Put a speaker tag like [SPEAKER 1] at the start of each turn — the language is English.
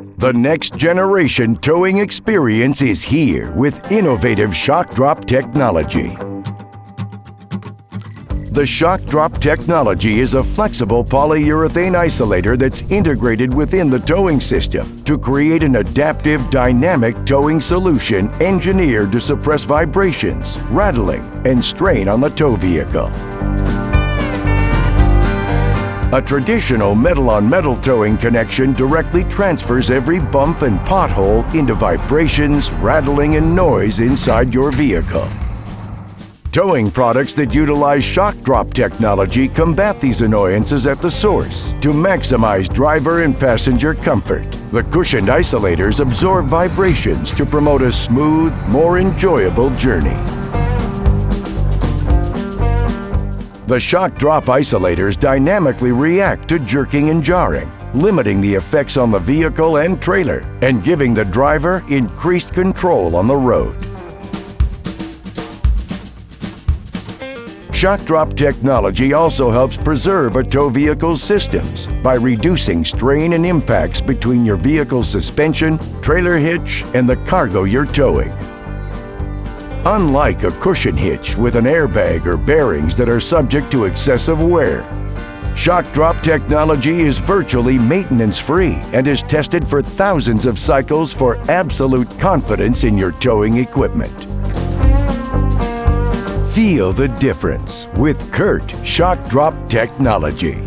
[SPEAKER 1] The next generation towing experience is here with innovative ShockDrop technology. The ShockDrop technology is a flexible polyurethane isolator that's integrated within the towing system to create an adaptive dynamic towing solution engineered to suppress vibrations, rattling, and strain on the tow vehicle. A traditional metal-on-metal towing connection directly transfers every bump and pothole into vibrations, rattling, and noise inside your vehicle. Towing products that utilize ShockDrop technology combat these annoyances at the source to maximize driver and passenger comfort. The cushioned isolators absorb vibrations to promote a smooth, more enjoyable journey. The ShockDrop isolators dynamically react to jerking and jarring, limiting the effects on the vehicle and trailer and giving the driver increased control on the road. ShockDrop technology also helps preserve a tow vehicle's systems by reducing strain and impacts between your vehicle's suspension, trailer hitch, and the cargo you're towing. Unlike a cushion hitch with an airbag or bearings that are subject to excessive wear, ShockDrop technology is virtually maintenance-free and is tested for thousands of cycles for absolute confidence in your towing equipment. Feel the difference with CURT ShockDrop technology.